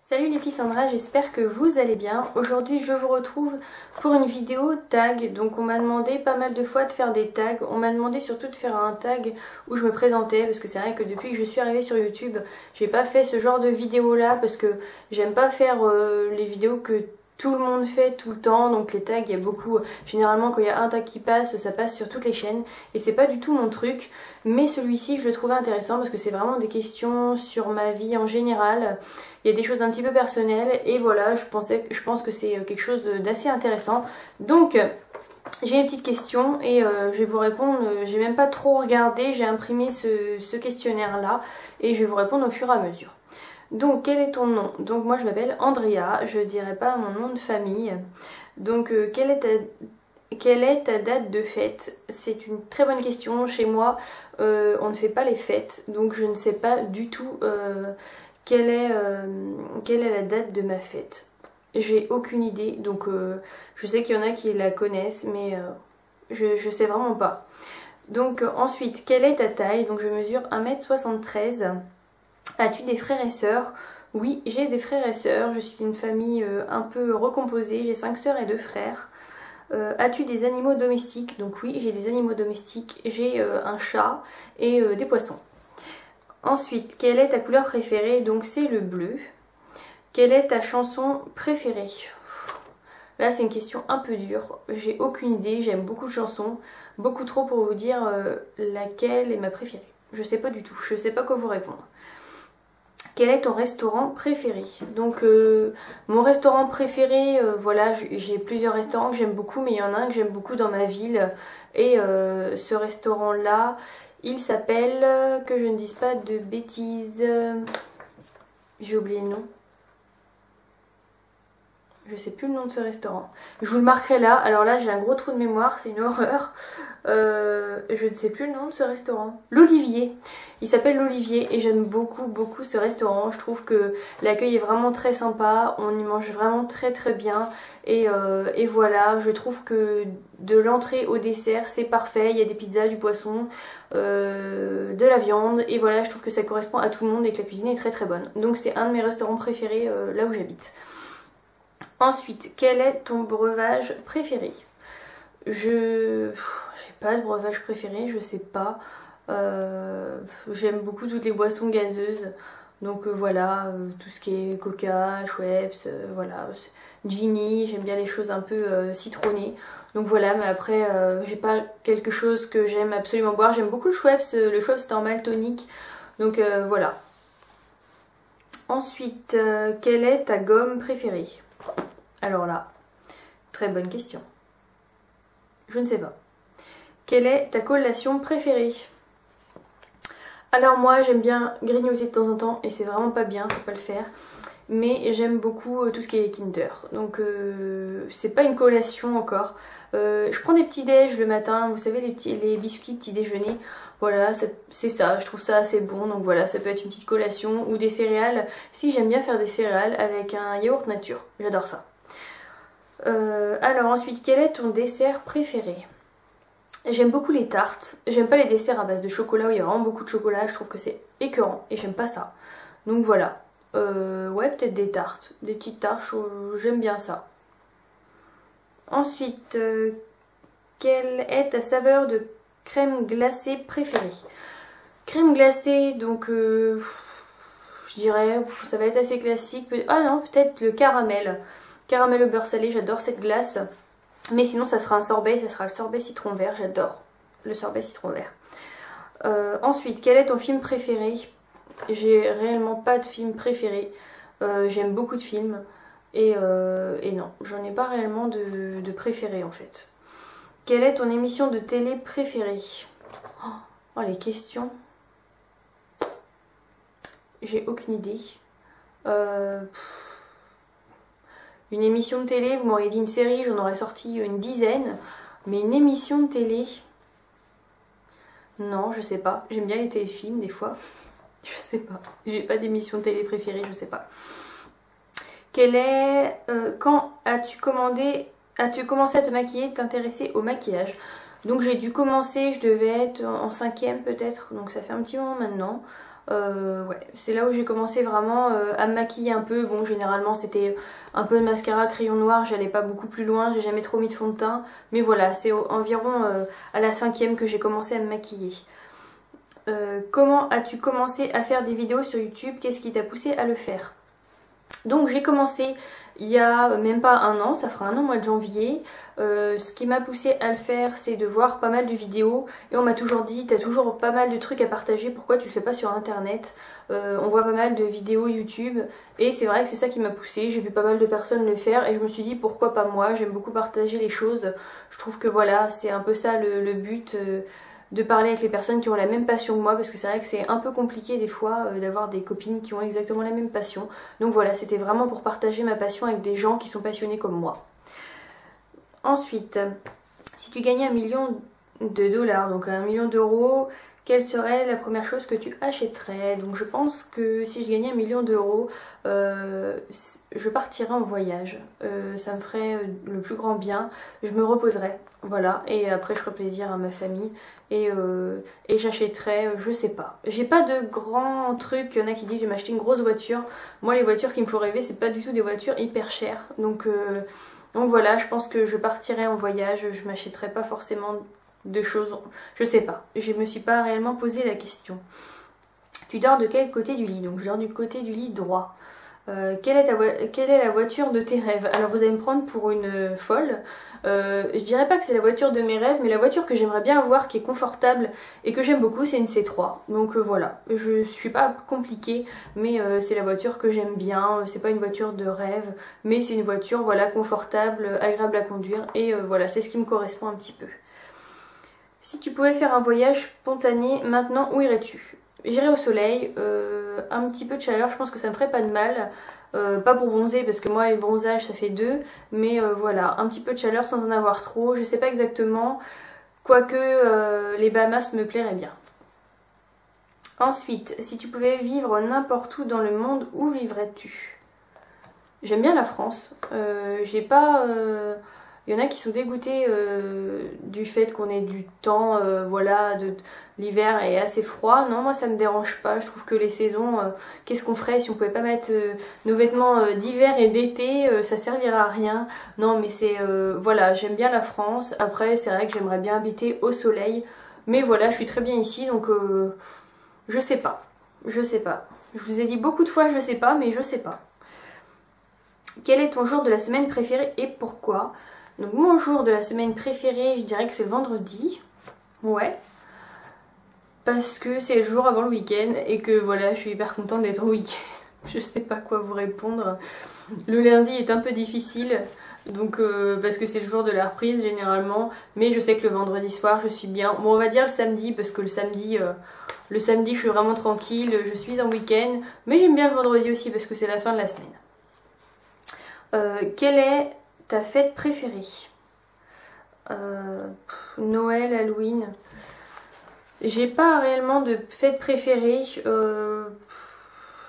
Salut les filles, Sandra, j'espère que vous allez bien. Aujourd'hui je vous retrouve pour une vidéo tag. Donc on m'a demandé pas mal de fois de faire des tags. On m'a demandé surtout de faire un tag où je me présentais, parce que c'est vrai que depuis que je suis arrivée sur YouTube, j'ai pas fait ce genre de vidéo là parce que j'aime pas faire les vidéos que tout le monde fait tout le temps. Donc les tags, il y a beaucoup, généralement quand il y a un tag qui passe, ça passe sur toutes les chaînes et c'est pas du tout mon truc. Mais celui-ci je le trouvais intéressant parce que c'est vraiment des questions sur ma vie en général. Il y a des choses un petit peu personnelles et voilà, je pense que c'est quelque chose d'assez intéressant. Donc j'ai une petite question et je vais vous répondre. J'ai même pas trop regardé, j'ai imprimé ce questionnaire là et je vais vous répondre au fur et à mesure. Donc quel est ton nom? Donc moi je m'appelle Andrea, je dirais pas mon nom de famille. Donc quelle est ta date de fête? C'est une très bonne question. Chez moi on ne fait pas les fêtes, donc je ne sais pas du tout quelle est la date de ma fête. J'ai aucune idée, donc je sais qu'il y en a qui la connaissent, mais je sais vraiment pas. Donc ensuite, quelle est ta taille? Donc je mesure 1m73. As-tu des frères et sœurs? Oui, j'ai des frères et sœurs, je suis une famille un peu recomposée, j'ai 5 sœurs et 2 frères. As-tu des animaux domestiques? Donc oui, j'ai des animaux domestiques, j'ai un chat et des poissons. Ensuite, quelle est ta couleur préférée? Donc c'est le bleu. Quelle est ta chanson préférée? Là c'est une question un peu dure, j'ai aucune idée, j'aime beaucoup de chansons, beaucoup trop pour vous dire laquelle est ma préférée. Je sais pas du tout, je sais pas quoi vous répondre. Quel est ton restaurant préféré? Donc mon restaurant préféré, voilà, j'ai plusieurs restaurants que j'aime beaucoup, mais il y en a un que j'aime beaucoup dans ma ville. Et ce restaurant là, il s'appelle, que je ne dise pas de bêtises, j'ai oublié le nom. Je sais plus le nom de ce restaurant. Je vous le marquerai là. Alors là j'ai un gros trou de mémoire, c'est une horreur. Je ne sais plus le nom de ce restaurant. L'Olivier. Il s'appelle l'Olivier et j'aime beaucoup ce restaurant. Je trouve que l'accueil est vraiment très sympa. On y mange vraiment très bien. Et voilà, je trouve que de l'entrée au dessert c'est parfait. Il y a des pizzas, du poisson, de la viande. Et voilà, je trouve que ça correspond à tout le monde et que la cuisine est très bonne. Donc c'est un de mes restaurants préférés là où j'habite. Ensuite, quel est ton breuvage préféré? J'ai pas de breuvage préféré, je sais pas. J'aime beaucoup toutes les boissons gazeuses. Donc voilà, tout ce qui est Coca, Schweppes, voilà. Ginny, j'aime bien les choses un peu citronnées. Donc voilà, mais après, j'ai pas quelque chose que j'aime absolument boire. J'aime beaucoup le Schweppes normal tonique. Donc voilà. Ensuite, quelle est ta gomme préférée? Alors là, très bonne question. Je ne sais pas. Quelle est ta collation préférée? Alors moi j'aime bien grignoter de temps en temps et c'est vraiment pas bien, faut pas le faire. Mais j'aime beaucoup tout ce qui est Kinder. Donc c'est pas une collation encore. Je prends des petits déj le matin, vous savez les biscuits petit déjeuner. Voilà, c'est ça, je trouve ça assez bon. Donc voilà, ça peut être une petite collation ou des céréales. Si, j'aime bien faire des céréales avec un yaourt nature, j'adore ça. Alors ensuite, quel est ton dessert préféré? J'aime beaucoup les tartes. J'aime pas les desserts à base de chocolat où il y a vraiment beaucoup de chocolat. Je trouve que c'est écœurant et j'aime pas ça. Donc voilà. Ouais, peut-être des tartes. Des petites tartes, j'aime bien ça. Ensuite, quelle est ta saveur de crème glacée préférée? Crème glacée, donc je dirais, ça va être assez classique. Ah non, peut-être le caramel. Caramel au beurre salé, j'adore cette glace. Mais sinon ça sera un sorbet, ça sera le sorbet citron vert, j'adore le sorbet citron vert. Ensuite, quel est ton film préféré? J'ai réellement pas de film préféré. J'aime beaucoup de films et non, j'en ai pas réellement de préféré en fait. Quelle est ton émission de télé préférée? Oh les questions. J'ai aucune idée. Une émission de télé, vous m'auriez dit une série, j'en aurais sorti une dizaine. Mais une émission de télé, non, je sais pas. J'aime bien les téléfilms des fois. Je sais pas. J'ai pas d'émission de télé préférée, je sais pas. Quand as-tu commencé à te maquiller, t'intéresser au maquillage? Donc j'ai dû commencer, je devais être en 5e peut-être, donc ça fait un petit moment maintenant. Ouais, c'est là où j'ai commencé vraiment à me maquiller un peu. Bon, généralement c'était un peu de mascara, crayon noir, j'allais pas beaucoup plus loin, j'ai jamais trop mis de fond de teint. Mais voilà, c'est environ à la 5e que j'ai commencé à me maquiller. Comment as-tu commencé à faire des vidéos sur YouTube? Qu'est-ce qui t'a poussé à le faire? Donc j'ai commencé il y a même pas un an, ça fera un an au mois de janvier. Ce qui m'a poussé à le faire, c'est de voir pas mal de vidéos et on m'a toujours dit t'as toujours pas mal de trucs à partager, pourquoi tu le fais pas sur internet? On voit pas mal de vidéos YouTube et c'est vrai que c'est ça qui m'a poussé. J'ai vu pas mal de personnes le faire et je me suis dit pourquoi pas moi, j'aime beaucoup partager les choses. Je trouve que voilà, c'est un peu ça le but. De parler avec les personnes qui ont la même passion que moi, parce que c'est vrai que c'est un peu compliqué des fois d'avoir des copines qui ont exactement la même passion. Donc voilà, c'était vraiment pour partager ma passion avec des gens qui sont passionnés comme moi. Ensuite, si tu gagnais 1 million de dollars, donc 1 million d'euros, quelle serait la première chose que tu achèterais? Donc je pense que si je gagnais 1 million d'euros, je partirais en voyage. Ça me ferait le plus grand bien. Je me reposerais, voilà. Et après je ferais plaisir à ma famille. Et j'achèterais, je sais pas. J'ai pas de grands trucs. Il y en a qui disent je vais m'acheter une grosse voiture. Moi les voitures qui me font rêver, c'est pas du tout des voitures hyper chères. Donc voilà, je pense que je partirais en voyage. Je m'achèterais pas forcément de choses, je sais pas, je me suis pas réellement posé la question. Tu dors de quel côté du lit? Donc je dors du côté du lit droit. Quelle est la voiture de tes rêves? Alors vous allez me prendre pour une folle. Je dirais pas que c'est la voiture de mes rêves, mais la voiture que j'aimerais bien avoir, qui est confortable et que j'aime beaucoup, c'est une C3. Donc voilà, je suis pas compliquée, mais c'est la voiture que j'aime bien. C'est pas une voiture de rêve, mais c'est une voiture voilà confortable, agréable à conduire et voilà, c'est ce qui me correspond un petit peu. Si tu pouvais faire un voyage spontané maintenant, où irais-tu? J'irais au soleil, un petit peu de chaleur, je pense que ça me ferait pas de mal. Pas pour bronzer parce que moi les bronzages ça fait deux, mais voilà, un petit peu de chaleur sans en avoir trop, je sais pas exactement, quoique les Bahamas me plairaient bien. Ensuite, si tu pouvais vivre n'importe où dans le monde, où vivrais-tu? J'aime bien la France, j'ai pas... Il y en a qui sont dégoûtés du fait qu'on ait du temps, voilà, l'hiver est assez froid. Non, moi ça me dérange pas. Je trouve que les saisons, qu'est-ce qu'on ferait si on pouvait pas mettre nos vêtements d'hiver et d'été, ça servira à rien. Non, mais c'est, voilà, j'aime bien la France. Après, c'est vrai que j'aimerais bien habiter au soleil. Mais voilà, je suis très bien ici, donc je sais pas. Je sais pas. Je vous ai dit beaucoup de fois je sais pas, mais je sais pas. Quel est ton jour de la semaine préféré et pourquoi? Donc mon jour de la semaine préféré, je dirais que c'est le vendredi. Ouais. Parce que c'est le jour avant le week-end et que voilà, je suis hyper contente d'être au week-end. Je sais pas quoi vous répondre. Le lundi est un peu difficile, donc parce que c'est le jour de la reprise généralement. Mais je sais que le vendredi soir, je suis bien. Bon, on va dire le samedi, parce que le samedi, je suis vraiment tranquille, je suis en week-end. Mais j'aime bien le vendredi aussi parce que c'est la fin de la semaine. Quelle est ta fête préférée? Noël, Halloween. J'ai pas réellement de fête préférée.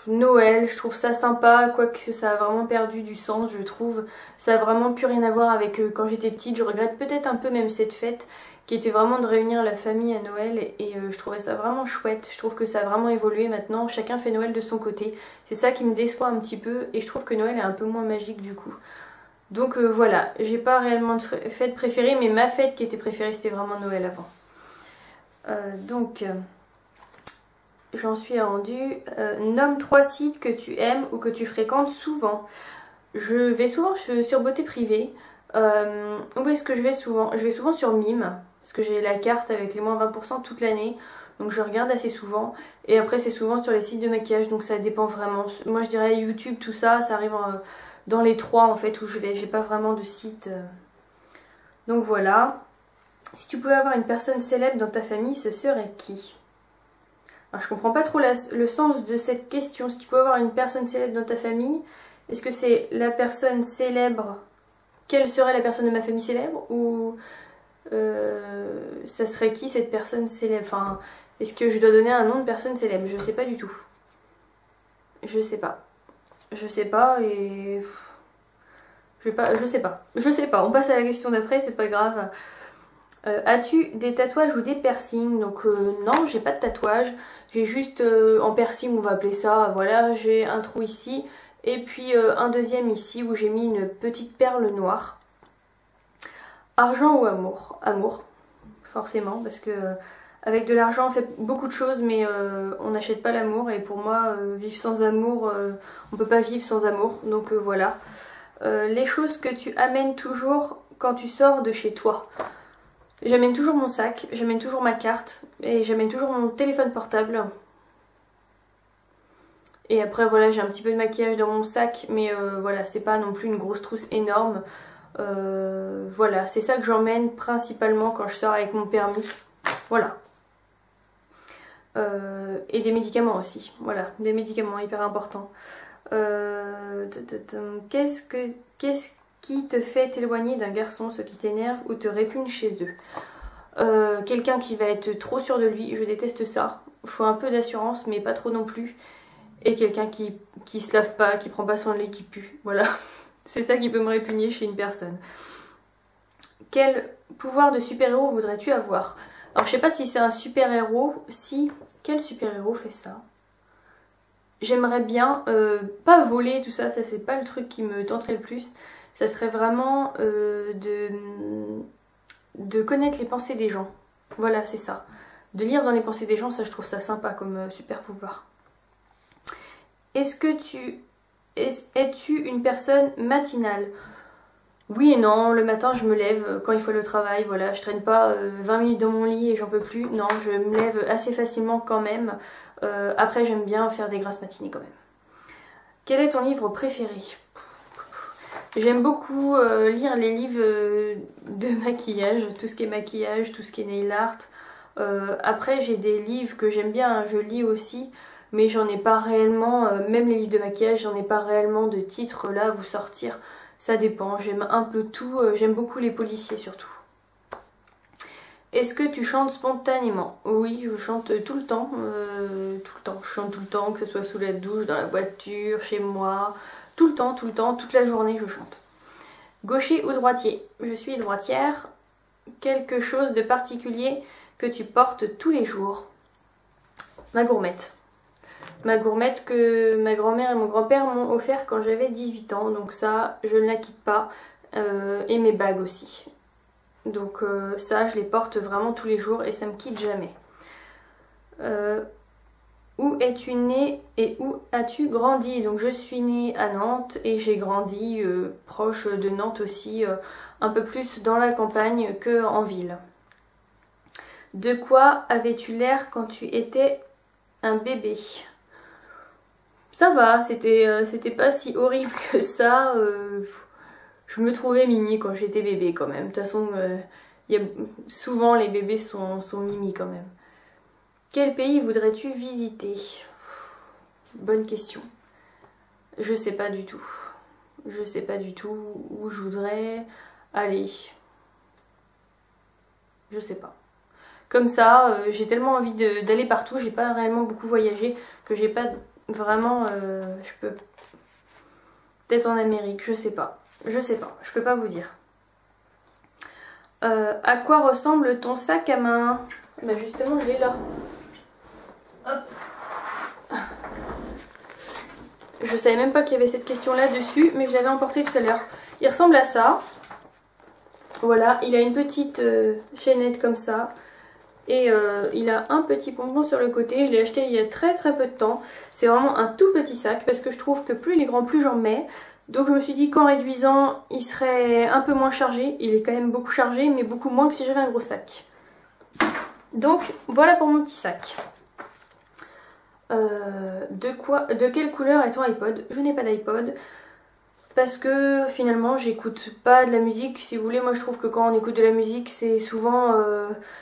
Noël, je trouve ça sympa, quoique ça a vraiment perdu du sens, je trouve. Ça a vraiment plus rien à voir avec quand j'étais petite. Je regrette peut-être un peu même cette fête qui était vraiment de réunir la famille à Noël et je trouvais ça vraiment chouette. Je trouve que ça a vraiment évolué maintenant. Chacun fait Noël de son côté. C'est ça qui me déçoit un petit peu et je trouve que Noël est un peu moins magique du coup. Donc voilà, j'ai pas réellement de fête préférée, mais ma fête qui était préférée c'était vraiment Noël avant. J'en suis rendue. Nomme 3 sites que tu aimes ou que tu fréquentes souvent. Je vais souvent sur Beauté Privée. Où est-ce que je vais souvent? Je vais souvent sur Mime, parce que j'ai la carte avec les moins 20% toute l'année. Donc je regarde assez souvent. Et après c'est souvent sur les sites de maquillage, donc ça dépend vraiment. Moi je dirais YouTube, tout ça, ça arrive dans les 3 en fait où je vais. J'ai pas vraiment de site. Donc voilà. Si tu pouvais avoir une personne célèbre dans ta famille, ce serait qui? Alors, je comprends pas trop le sens de cette question. Si tu pouvais avoir une personne célèbre dans ta famille, est-ce que c'est la personne célèbre? Quelle serait la personne de ma famille célèbre? Ou ça serait qui cette personne célèbre? Enfin, est-ce que je dois donner un nom de personne célèbre? Je sais pas du tout. Je sais pas. Je sais pas et... Je sais pas. On passe à la question d'après, c'est pas grave. As-tu des tatouages ou des piercings? Donc non, j'ai pas de tatouage. J'ai juste en piercing, on va appeler ça, voilà, j'ai un trou ici. Et puis un deuxième ici où j'ai mis une petite perle noire. Argent ou amour? Amour, forcément, parce que avec de l'argent on fait beaucoup de choses, mais on n'achète pas l'amour. Et pour moi, vivre sans amour, on peut pas vivre sans amour. Donc voilà. Les choses que tu amènes toujours quand tu sors de chez toi. J'amène toujours mon sac, j'amène toujours ma carte et j'amène toujours mon téléphone portable. Et après voilà, j'ai un petit peu de maquillage dans mon sac, mais voilà, c'est pas non plus une grosse trousse énorme. Voilà, c'est ça que j'emmène principalement quand je sors avec mon permis. Voilà. Et des médicaments aussi, voilà, des médicaments hyper importants. Qu'est-ce qui te fait t'éloigner d'un garçon, ce qui t'énerve ou te répugne chez eux? Quelqu'un qui va être trop sûr de lui, je déteste ça. Il faut un peu d'assurance, mais pas trop non plus. Et quelqu'un qui se lave pas, qui prend pas soin de lui, qui pue. Voilà, c'est ça qui peut me répugner chez une personne. Quel pouvoir de super-héros voudrais-tu avoir? Alors je sais pas si c'est un super-héros, si... Quel super-héros fait ça? J'aimerais bien, pas voler tout ça, ça c'est pas le truc qui me tenterait le plus. Ça serait vraiment de connaître les pensées des gens. Voilà, c'est ça. De lire dans les pensées des gens, ça je trouve ça sympa comme super pouvoir. Es-tu une personne matinale? Oui et non, le matin je me lève quand il faut aller au travail, voilà, je traîne pas 20 minutes dans mon lit et j'en peux plus. Non, je me lève assez facilement quand même. Après j'aime bien faire des grasses matinées quand même. Quel est ton livre préféré? J'aime beaucoup lire les livres de maquillage, tout ce qui est maquillage, tout ce qui est nail art. Après j'ai des livres que j'aime bien, hein, je lis aussi, mais j'en ai pas réellement, même les livres de maquillage, j'en ai pas réellement de titres là à vous sortir. Ça dépend, j'aime un peu tout, j'aime beaucoup les policiers surtout. Est-ce que tu chantes spontanément? Oui, je chante tout le temps, je chante tout le temps, que ce soit sous la douche, dans la voiture, chez moi, tout le temps, toute la journée je chante. Gaucher ou droitier? Je suis droitière. Quelque chose de particulier que tu portes tous les jours? Ma gourmette. Ma gourmette que ma grand-mère et mon grand-père m'ont offert quand j'avais 18 ans, donc ça je ne la quitte pas, et mes bagues aussi. Donc ça je les porte vraiment tous les jours et ça me quitte jamais. Où es-tu née et où as-tu grandi? Donc je suis née à Nantes et j'ai grandi proche de Nantes aussi, un peu plus dans la campagne qu'en ville. De quoi avais-tu l'air quand tu étais un bébé? Ça va, c'était pas si horrible que ça. Je me trouvais mimi quand j'étais bébé quand même. De toute façon, souvent les bébés sont mimi quand même. Quel pays voudrais-tu visiter? Bonne question. Je sais pas du tout. Je sais pas du tout où je voudrais aller. Je sais pas. Comme ça, j'ai tellement envie d'aller partout, j'ai pas réellement beaucoup voyagé, que j'ai pas vraiment... je peux... Peut-être en Amérique, je sais pas. Je sais pas, je peux pas vous dire. À quoi ressemble ton sac à main? Bah justement, je l'ai là. Hop. Je savais même pas qu'il y avait cette question-là dessus, mais je l'avais emporté tout à l'heure. Il ressemble à ça. Voilà, il a une petite chaînette comme ça. Et il a un petit pompon sur le côté. Je l'ai acheté il y a très peu de temps. C'est vraiment un tout petit sac parce que je trouve que plus il est grand, plus j'en mets. Donc je me suis dit qu'en réduisant, il serait un peu moins chargé. Il est quand même beaucoup chargé, mais beaucoup moins que si j'avais un gros sac. Donc voilà pour mon petit sac. De quelle couleur est ton iPod? Je n'ai pas d'iPod. Parce que finalement j'écoute pas de la musique. Si vous voulez, moi je trouve que quand on écoute de la musique, c'est souvent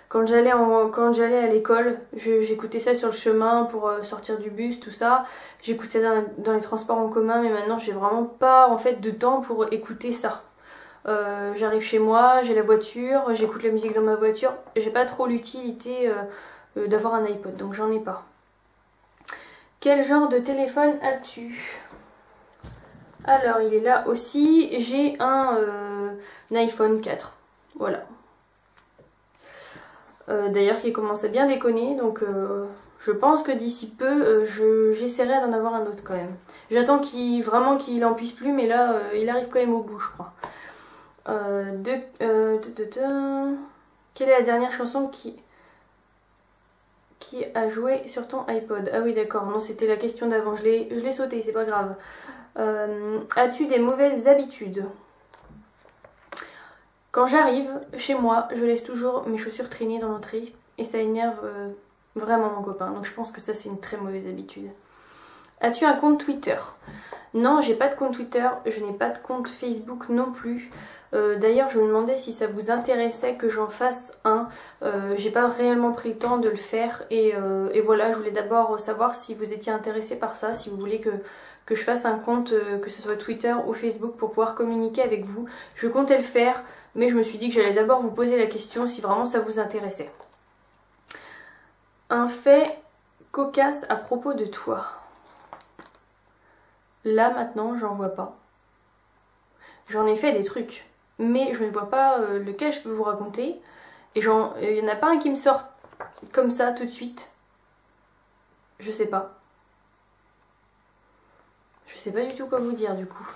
quand j'allais à l'école, j'écoutais ça sur le chemin pour sortir du bus, tout ça. J'écoutais ça dans les transports en commun, mais maintenant j'ai vraiment pas en fait de temps pour écouter ça. J'arrive chez moi, j'ai la voiture, j'écoute la musique dans ma voiture. J'ai pas trop l'utilité d'avoir un iPod, donc j'en ai pas. Quel genre de téléphone as-tu? Alors il est là aussi, j'ai un iPhone 4, voilà. d'ailleurs qui commence à bien déconner, donc je pense que d'ici peu j'essaierai d'en avoir un autre quand même. J'attends vraiment qu'il en puisse plus, mais là il arrive quand même au bout, je crois. Quelle est la dernière chanson qui a joué sur ton iPod? Ah oui d'accord, non c'était la question d'avant, je l'ai sauté, c'est pas grave. As-tu des mauvaises habitudes? Quand j'arrive chez moi, je laisse toujours mes chaussures traîner dans l'entrée et ça énerve vraiment mon copain. Donc je pense que ça c'est une très mauvaise habitude. As-tu un compte Twitter? Non, j'ai pas de compte Twitter, je n'ai pas de compte Facebook non plus. D'ailleurs, je me demandais si ça vous intéressait que j'en fasse un. J'ai pas réellement pris le temps de le faire et voilà, je voulais d'abord savoir si vous étiez intéressé par ça, si vous voulez que je fasse un compte, que ce soit Twitter ou Facebook, pour pouvoir communiquer avec vous. Je comptais le faire, mais je me suis dit que j'allais d'abord vous poser la question si vraiment ça vous intéressait. Un fait cocasse à propos de toi. Là maintenant, j'en vois pas. J'en ai fait des trucs, mais je ne vois pas lequel je peux vous raconter. Et il n'y en a pas un qui me sort comme ça tout de suite. Je sais pas. Je sais pas du tout quoi vous dire du coup.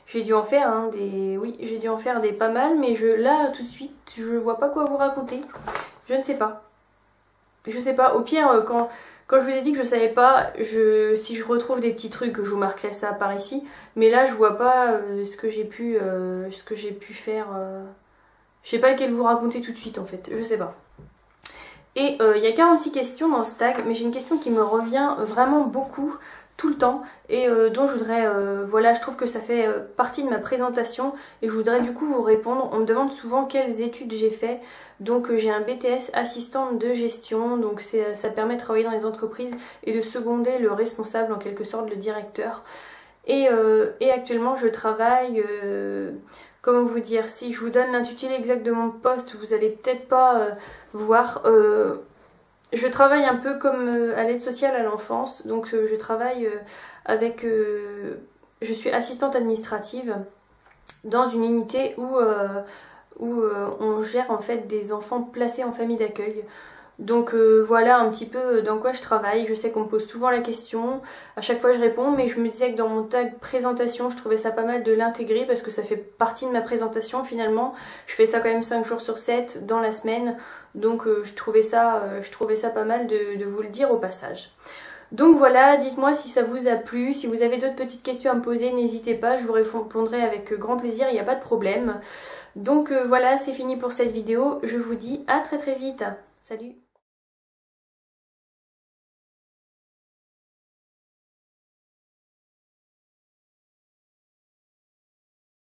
J'ai dû en faire oui, j'ai dû en faire des pas mal, mais là tout de suite, je vois pas quoi vous raconter. Je ne sais pas. Je sais pas. Au pire, quand je vous ai dit que je savais pas, si je retrouve des petits trucs, je vous marquerai ça par ici. Mais là, je vois pas ce que j'ai pu faire. Je sais pas lequel vous raconter tout de suite en fait. Je sais pas. Et il y a 46 questions dans ce tag, mais j'ai une question qui me revient vraiment beaucoup tout le temps et dont je voudrais, voilà, je trouve que ça fait partie de ma présentation et je voudrais du coup vous répondre. On me demande souvent quelles études j'ai fait, donc j'ai un BTS assistante de gestion, donc ça permet de travailler dans les entreprises et de seconder le responsable, en quelque sorte le directeur. Et actuellement je travaille, comment vous dire, si je vous donne l'intitulé exact de mon poste, vous allez peut-être pas voir. Je travaille un peu comme à l'aide sociale à l'enfance, donc je travaille avec... je suis assistante administrative dans une unité où on gère en fait des enfants placés en famille d'accueil. Donc voilà un petit peu dans quoi je travaille. Je sais qu'on me pose souvent la question, à chaque fois je réponds, mais je me disais que dans mon tag présentation, je trouvais ça pas mal de l'intégrer parce que ça fait partie de ma présentation finalement. Je fais ça quand même 5 jours sur 7 dans la semaine, donc je trouvais ça pas mal de vous le dire au passage. Donc voilà, dites-moi si ça vous a plu, si vous avez d'autres petites questions à me poser, n'hésitez pas, je vous répondrai avec grand plaisir, il n'y a pas de problème. Donc voilà, c'est fini pour cette vidéo, je vous dis à très très vite. Salut!